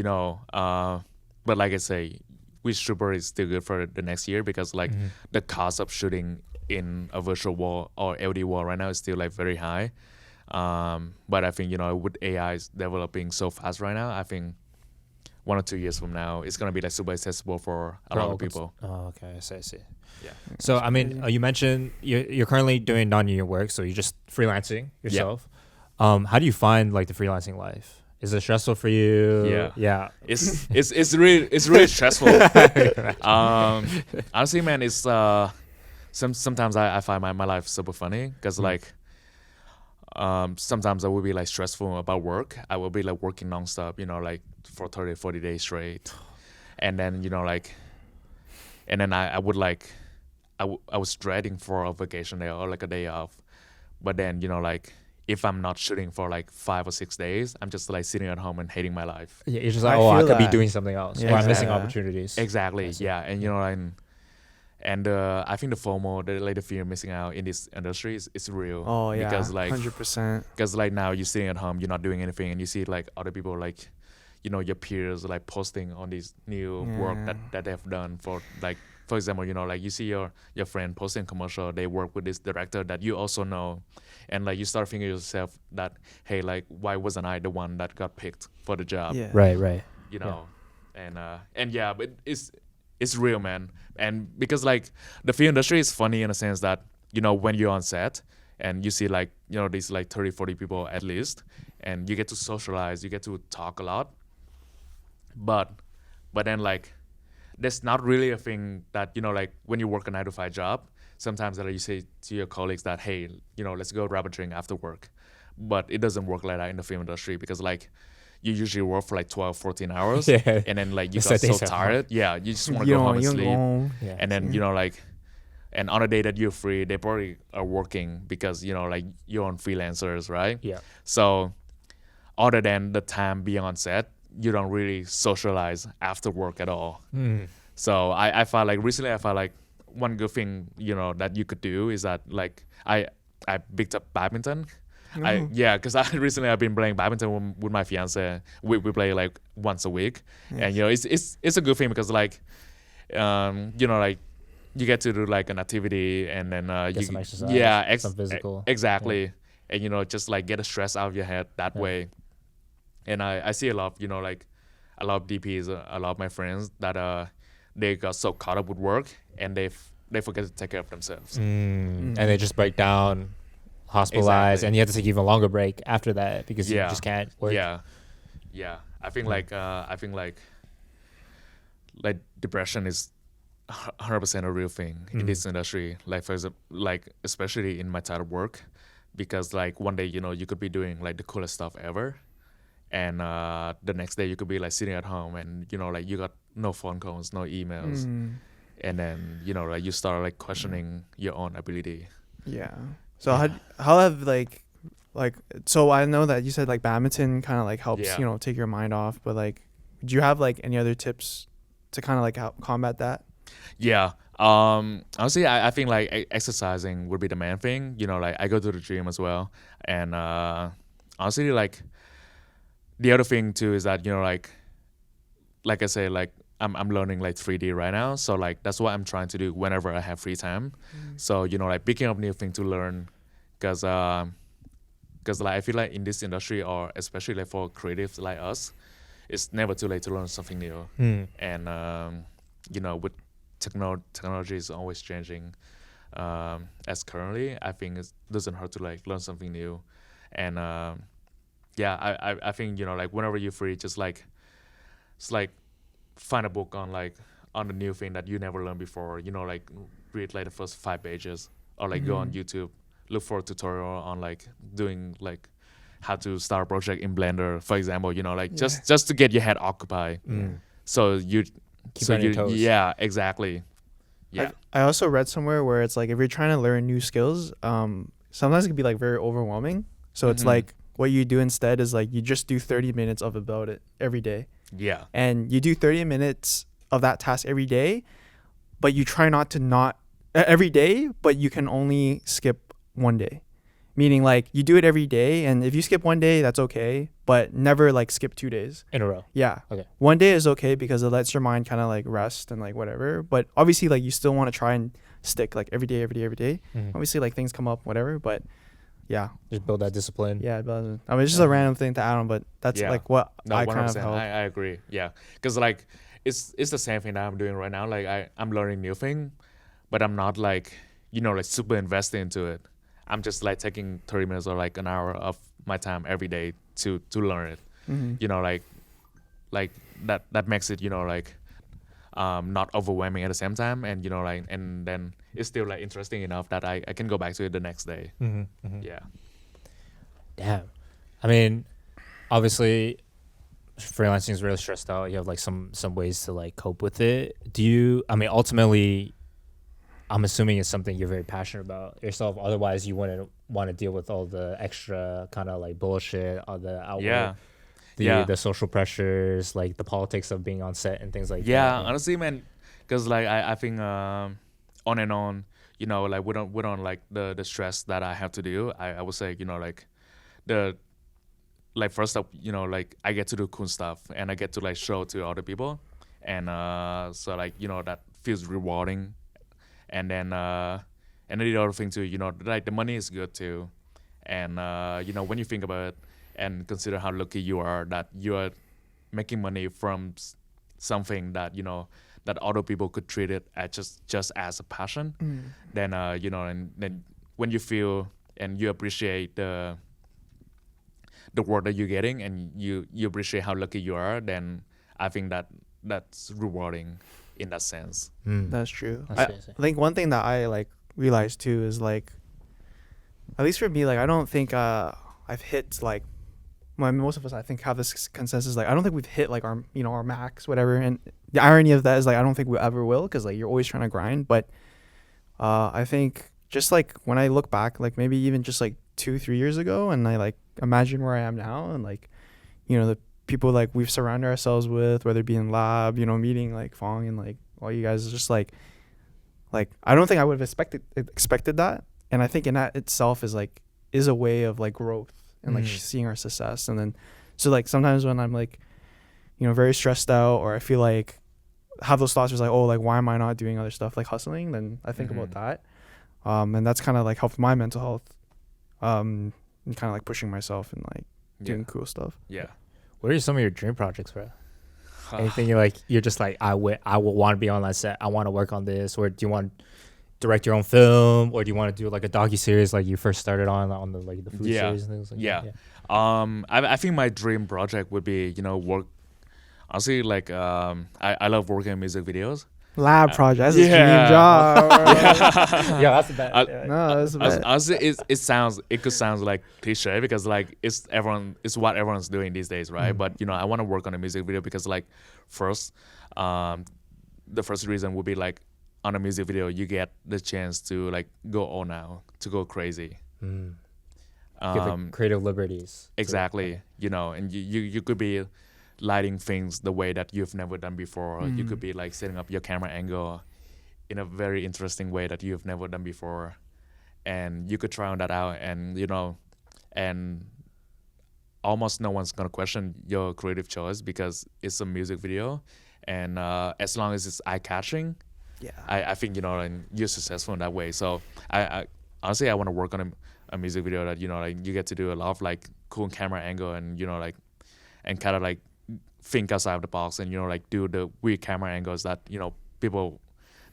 but like I say, Wish Trooper is still good for the next year because like the cost of shooting in a virtual wall or LD wall right now is still like very high. But I think with AI is developing so fast right now, I think 1 or 2 years from now it's gonna be like super accessible for a lot of people. Oh, okay. I see. Yeah. So I mean, you mentioned you're currently doing non-union work, so you're just freelancing yourself. How do you find like the freelancing life? Is it stressful for you? Yeah. Yeah. It's really stressful. Honestly, man, it's sometimes I find my life super funny because like sometimes I will be like stressful about work. I will be like working nonstop, like for 30, 40 days straight, and then I would like I was dreading for a vacation day or like a day off, but then like if I'm not shooting for like 5 or 6 days, I'm just like sitting at home and hating my life. Yeah, you're just like, I I feel could be that. doing something else, Yeah, or I'm missing exactly. opportunities. Exactly. I see. Yeah, and I think the FOMO, the fear of missing out in this industry is real. Oh yeah. Because like 100%. because like now you're sitting at home, you're not doing anything, and you see like other people like your peers like posting on this new work that they've done for example, like you see your friend posting commercial, they work with this director that you also know, and like you start thinking to yourself that, hey, like why wasn't I the one that got picked for the job? Yeah. Right. And yeah, but it's real, man. And because like the film industry is funny in a sense that when you're on set and you see like these like 30, 40 people at least, and you get to socialize, you get to talk a lot, but then like there's not really a thing that like when you work a 9 to 5 job, sometimes like you say to your colleagues that, hey, let's go grab a drink after work, but it doesn't work like that in the film industry because like you usually work for like 12, 14 hours, Yeah. and then like you It's got like so days tired, yeah, you just want to You go don't home and you don't go sleep, home. Yeah. and then like, and on a day that you're free, they probably are working because like you're on freelancers, right? Yeah. So other than the time being on set, you don't really socialize after work at all. So I felt like recently one good thing that you could do is that like I picked up badminton. Because recently I've been playing badminton with my fiance. We play like once a week, and it's a good thing because like like you get to do like an activity and then Get some exercise, some physical. Exactly, and just like get the stress out of your head that way. And I see a lot of like a lot of DPs, a lot of my friends that they got so caught up with work and they forget to take care of themselves. And they just break down, hospitalized, Exactly. and you have to take even longer break after that because you just can't work. Yeah. I think like depression is 100% a real thing in this industry. Like for example, like especially in my type of work, because like one day you could be doing like the coolest stuff ever, and the next day you could be like sitting at home and like you got no phone calls, no emails, and then like you start like questioning your own ability. Yeah. So how have like so I know that you said like badminton kind of like helps take your mind off, but like do you have like any other tips to kind of like help combat that? Yeah. Honestly, I think like exercising would be the main thing. Like I go to the gym as well, and honestly, like the other thing too is that like I say, like I'm learning like 3D right now, so like that's what I'm trying to do whenever I have free time. So like picking up new thing to learn, because like I feel like in this industry, or especially like for creatives like us, it's never too late to learn something new. And with technology is always changing. As currently, I think it doesn't hurt to like learn something new, and yeah, I think like whenever you're free, just like it's like find a book on the new thing that you never learned before. Like read like the first 5 pages, or like go on YouTube, look for a tutorial on like doing like how to start a project in Blender, for example. Like just to get your head occupied. So you Keep on your toes. yeah, exactly. Yeah. I also read somewhere where it's like if you're trying to learn new skills, sometimes it can be like very overwhelming. So it's like what you do instead is like you just do 30 minutes of about it every day. Yeah. And you do 30 minutes of that task every day, but you try not to every day, but you can only skip one day. Meaning like you do it every day, and if you skip one day, that's okay, but never like skip 2 days. In a row. Yeah. Okay. One day is okay because it lets your mind kind of like rest and like whatever. But obviously like you still want to try and stick like every day, every day, every day. Obviously like things come up, whatever. But yeah. Just build that discipline. Yeah. But, I mean, it's just a random thing to add on, but that's like what No, I 100%. kind of help. I agree. Yeah. Because like it's the same thing that I'm doing right now. Like I'm learning new thing, but I'm not like, like super invested into it. I'm just like taking 30 minutes or like an hour of my time every day to learn it. Like that makes it, like not overwhelming at the same time, and like, and then it's still like interesting enough that I can go back to it the next day. Yeah. Damn. I mean, obviously freelancing is really stressed out. You have like some ways to like cope with it. Ultimately I'm assuming it's something you're very passionate about yourself. Otherwise, you wouldn't want to deal with all the extra kind of like bullshit, all the outward, the social pressures, like the politics of being on set and things like that. Yeah, honestly, man, because like I think on and on, like we don't like the stress that I have to do. I would say, like the like first up, like I get to do cool stuff and I get to like show to other people, and so like that feels rewarding. And then the other thing too, like the money is good too, and when you think about it and consider how lucky you are that you are making money from something that that other people could treat it as just as a passion, then and then when you feel and you appreciate the work that you're getting, and you appreciate how lucky you are, then I think that's rewarding in that sense. That's true. I think one thing that I like realized too is like, at least for me, like I don't think I've hit like, most of us I think have this consensus, like I don't think we've hit like our our max, whatever. And the irony of that is like I don't think we ever will, because like you're always trying to grind. But I think just like when I look back, like maybe even just like 2-3 years ago, and I like imagine where I am now, and like the people like we've surrounded ourselves with, whether it be in lab, meeting like Phong and like all you guys, is just like I don't think I would have expected that. And I think in that itself is a way of like growth and like seeing our success. And then so like sometimes when I'm like very stressed out, or I feel like have those thoughts like, oh, like why am I not doing other stuff like hustling, then I think about that, and that's kind of like helped my mental health, and kind of like pushing myself and like doing cool stuff. What are some of your dream projects, bro? Anything you're just like, I would want to be on that set, I want to work on this? Or do you want to direct your own film, or do you want to do like a docu-series like you first started on the like the food series and things like that? I think my dream project would be work, honestly, like I love working in music videos. Lab project, that's a dream job. That's a bad. That's a bad. Honestly, it could sound like cliche, because like it's what everyone's doing these days, right? But I want to work on a music video because like first, the first reason would be like on a music video you get the chance to like go all out, to go crazy. Give creative liberties. Exactly, and you could be lighting things the way that you've never done before. You could be like setting up your camera angle in a very interesting way that you've never done before, and you could try on that out, and and almost no one's gonna question your creative choice because it's a music video, and as long as it's eye-catching, I think and you're successful in that way. So I honestly I want to work on a music video that like you get to do a lot of like cool camera angle, and like and kind of like think outside of the box, and like do the weird camera angles that not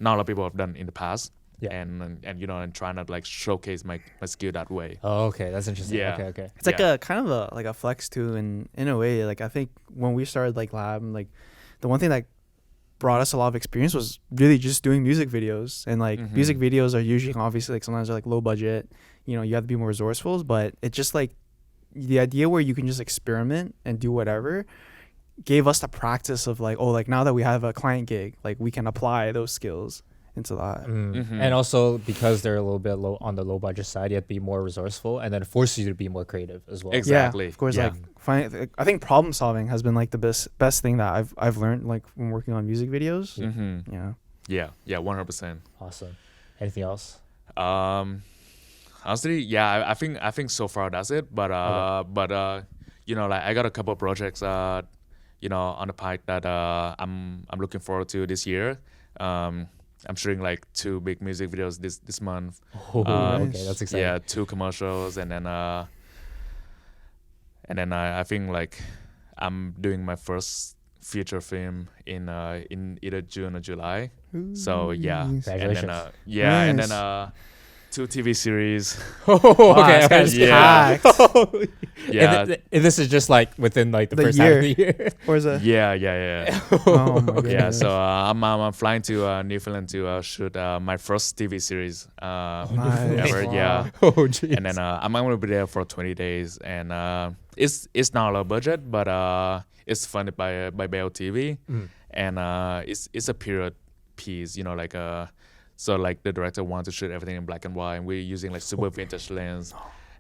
a lot of people have done in the past, Yeah. and and trying to like showcase my skill that way. Oh, okay, that's interesting. Yeah. Okay. It's like a kind of a like a flex too, in a way. Like I think when we started like lab, like the one thing that brought us a lot of experience was really just doing music videos. And like music videos are usually obviously like sometimes they're like low budget, you have to be more resourceful, but it just like the idea where you can just experiment and do whatever gave us the practice of like, oh, like now that we have a client gig, like we can apply those skills into that. And also because they're a little bit low on the low budget side, you have to be more resourceful, and then it forces you to be more creative as well. Exactly. Yeah, of course. Yeah. Like I think problem solving has been like the best thing that I've learned like when working on music videos. Yeah. Yeah, 100%. Awesome. Anything else? Honestly, yeah, I think so far that's it. But like I got a couple of projects on the pipe that I'm looking forward to this year. I'm shooting like 2 big music videos this month. Oh, okay, that's exciting. Yeah, 2 commercials, and then I think like I'm doing my first feature film in either June or July. So yeah, Congratulations. And then 2 TV series. Okay. Yeah. Yeah. And this is just like within like the first half of the year. Or is it? Yeah. Oh my goodness. Yeah, so I'm flying to Newfoundland to shoot my first TV series Nice. ever. Wow. Yeah, Oh, jeez. and then I'm gonna be there for 20 days, and it's not a low budget, but it's funded by Bell TV, and it's a period piece, like so like the director wanted to shoot everything in black and white, and we're using like super vintage lens.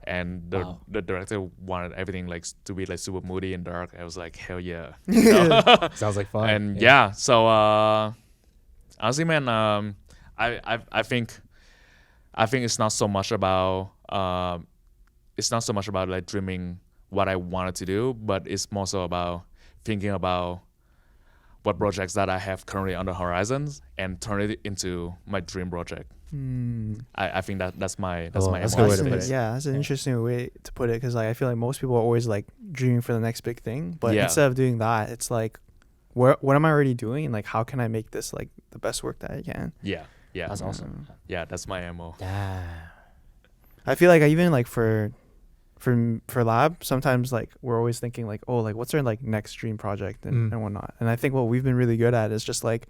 And the director wanted everything like to be like super moody and dark. I was like, hell yeah. Sounds like fun. And so honestly, man, I think it's not so much about like dreaming what I wanted to do, but it's more so about thinking about what projects that I have currently on the horizons and turn it into my dream project. I think that's my that's a MO. good way to put it. Yeah, that's an interesting way to put it, because like I feel like most people are always like dreaming for the next big thing, but Yeah. instead of doing that, it's like, what am I already doing, and like how can I make this like the best work that I can? Yeah. That's awesome. Yeah, that's my MO. Yeah. I feel like I even like for lab, sometimes like we're always thinking like, oh, like what's our like next dream project and whatnot. And I think what we've been really good at is just like,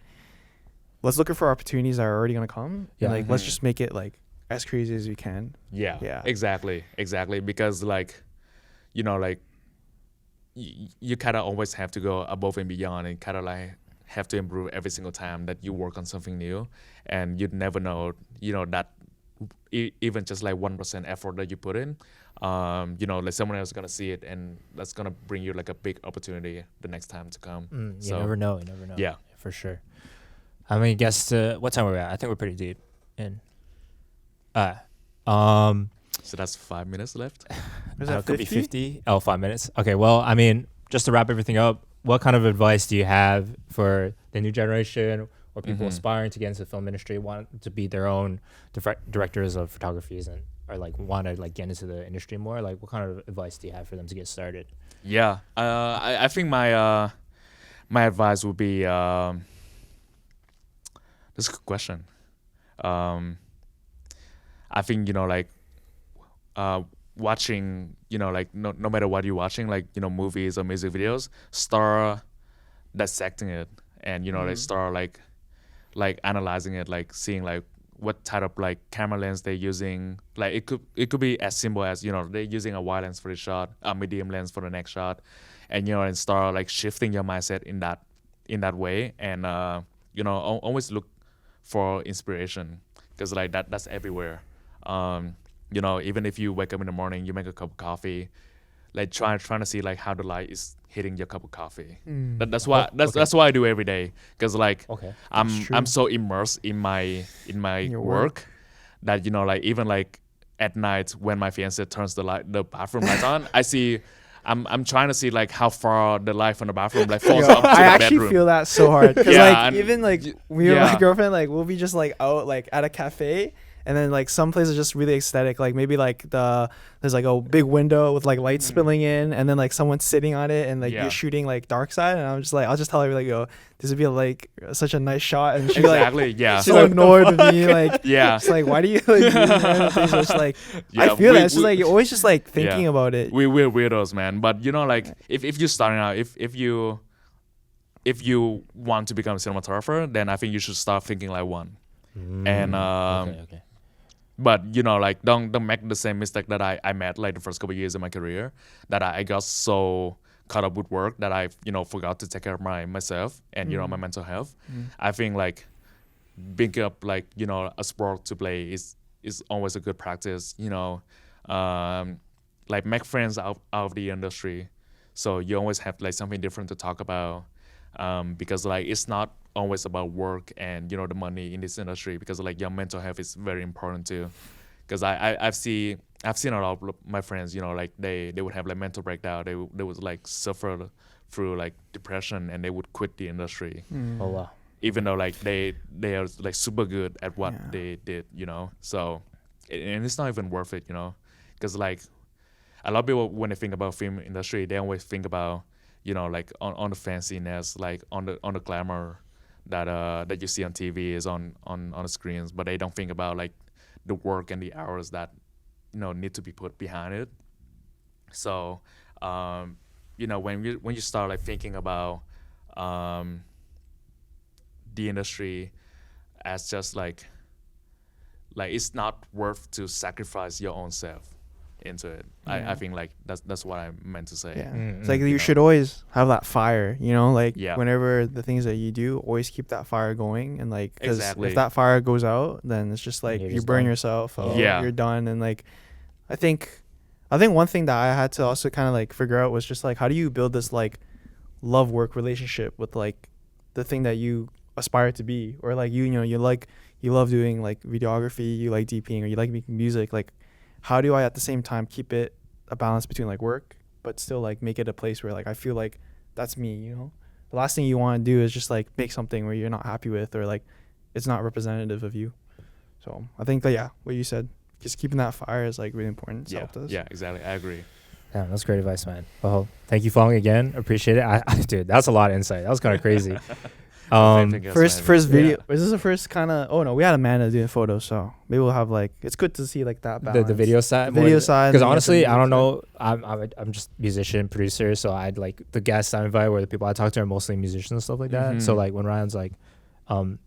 let's look for opportunities that are already gonna come. Yeah. And like let's just make it like as crazy as we can. Yeah. Exactly. Because like, like you kind of always have to go above and beyond, and kind of like have to improve every single time that you work on something new, and you'd never know, that even just like 1% effort that you put in, like someone else is gonna see it, and that's gonna bring you like a big opportunity the next time to come. You never know. Yeah, for sure. How many guests? What time are we at? I think we're pretty deep in. So that's 5 minutes left. Was that Could be 50? 50. Oh, 5 minutes. Okay. Well, I mean, just to wrap everything up, what kind of advice do you have for the new generation or people aspiring to get into the film industry, want to be their own directors of photographies, and or like want to like get into the industry more? Like, what kind of advice do you have for them to get started? Yeah, I think my advice would be this is a good question. I think watching, like no matter what you're watching, like movies or music videos, start dissecting it, and like start like analyzing it, like seeing like what type of like camera lens they're using. Like it could be as simple as they're using a wide lens for this shot, a medium lens for the next shot, and and start like shifting your mindset in that way, and always look for inspiration, because like that's everywhere. Even if you wake up in the morning, you make a cup of coffee, like trying to see like how the light is hitting your cup of coffee. That's why I do every day, because like I'm so immersed in my work that like even like at night when my fiance turns the bathroom lights on, I'm trying to see like how far the light from the bathroom like falls up to I the actually bedroom. feel that so hard, because Yeah, like and even like me and my girlfriend, like we'll be just like out like at a cafe, and then like some places are just really aesthetic, like maybe like there's like a big window with like light spilling in, and then like someone sitting on it, and like you're shooting like dark side, and I'm just like, I'll just tell her like, yo, this would be like such a nice shot, and she's exactly, like, yeah, she's so annoyed with me, like, yeah, it's like, why do you like do random things? It's like, I feel that it's just like you're always just like thinking about it. We're weirdos, man. But you know, like if you're starting out, if you want to become a cinematographer, then I think you should start thinking like one. And okay. but you know, like don't make the same mistake that I made like the first couple of years of my career, that I got so caught up with work that I forgot to take care of myself and my mental health. I think like picking up like a sport to play is always a good practice. Like make friends out of the industry, so you always have like something different to talk about. Because like it's not always about work and the money in this industry, because like your mental health is very important too. Because I've seen a lot of my friends, like they would have like mental breakdown, they would like suffer through like depression, and they would quit the industry. Oh wow. Even though like they are like super good at what they did, so and it's not even worth it, because like a lot of people, when they think about film industry, they always think about like on the fanciness, like on the glamour that you see on TV is on the screens, but they don't think about like the work and the hours that need to be put behind it. So when you start like thinking about the industry as just like it's not worth to sacrifice your own self into it. I think like that's what I meant to say. It's like you should always have that fire, like Yeah. whenever the things that you do, always keep that fire going, and like, because Exactly. if that fire goes out, then it's just like You're you just burn done. yourself out, Yeah. you're done. And like I think one thing that I had to also kind of like figure out was just like, how do you build this like love work relationship with like the thing that you aspire to be, or like you love doing like videography, you like DPing, or you like making music. Like, how do I at the same time keep it a balance between like work, but still like make it a place where like I feel like that's me, The last thing you want to do is just like make something where you're not happy with, or like it's not representative of you. So I think that what you said, just keeping that fire is like really important. It's helped us. Yeah, exactly. I agree. Yeah, that's great advice, man. Well, thank you, Phong, again. Appreciate it. Dude, that's a lot of insight. That was kind of crazy. First video. Is this the first kind of? Oh no, we had Amanda doing photos, so maybe we'll have like, it's good to see like that balance. The video side. Side. Because honestly, I don't know. I'm just musician producer, so I'd like the guests I invite, or the people I talk to are mostly musicians and stuff like that. So like when Ryan's like,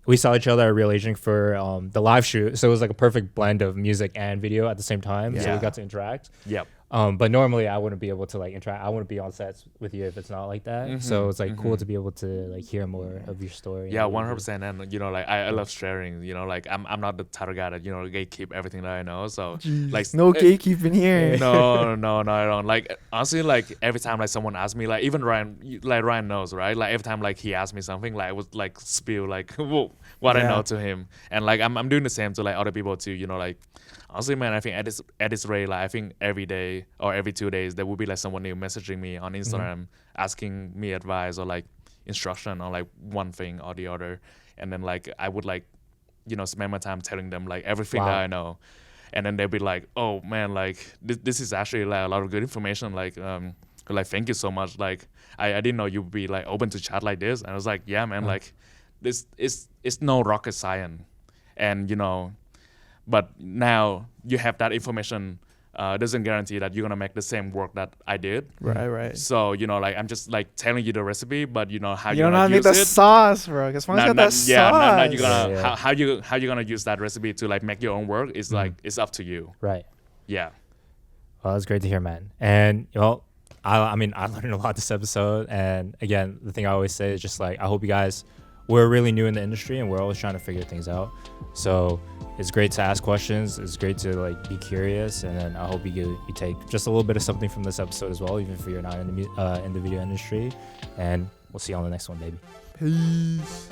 we saw each other at Real Aging for the live shoot, so it was like a perfect blend of music and video at the same time. So we got to interact. Yep. But normally I wouldn't be able to like interact. I wouldn't be on sets with you if it's not like that. So it's like cool to be able to like hear more of your story. Yeah, 100%. And like I love sharing. Like I'm not the type of guy that gatekeep everything that I know. So like no gatekeeping here. No, I don't. Like honestly, like every time like someone asks me, like even Ryan knows, right? Like every time like he asks me something, like I would like spill like what I know to him, and like I'm doing the same to like other people too. Like honestly, man, I think at this rate, like I think every day or every 2 days there will be like someone new messaging me on Instagram asking me advice or like instruction on like one thing or the other, and then like I would like spend my time telling them like everything that I know, and then they'll be like, oh man, like this is actually like a lot of good information, like thank you so much, like I didn't know you'd be like open to chat like this. And I was like, yeah man, like this is it's no rocket science, and but now you have that information, doesn't guarantee that you're gonna make the same work that I did. Right. So like I'm just like telling you the recipe, but how you you're don't know how gonna to make use the it. sauce, bro. Because Fong's got that sauce. Now you're gonna Yeah. how you gonna use that recipe to like make your own work is like it's up to you. Right. Yeah. Well, that's great to hear, man. And I mean, I learned a lot this episode. And again, the thing I always say is just like, I hope you guys, we're really new in the industry and we're always trying to figure things out. So it's great to ask questions. It's great to like be curious. And then I hope you take just a little bit of something from this episode as well, even if you're not in the video industry. And we'll see you on the next one, baby. Peace.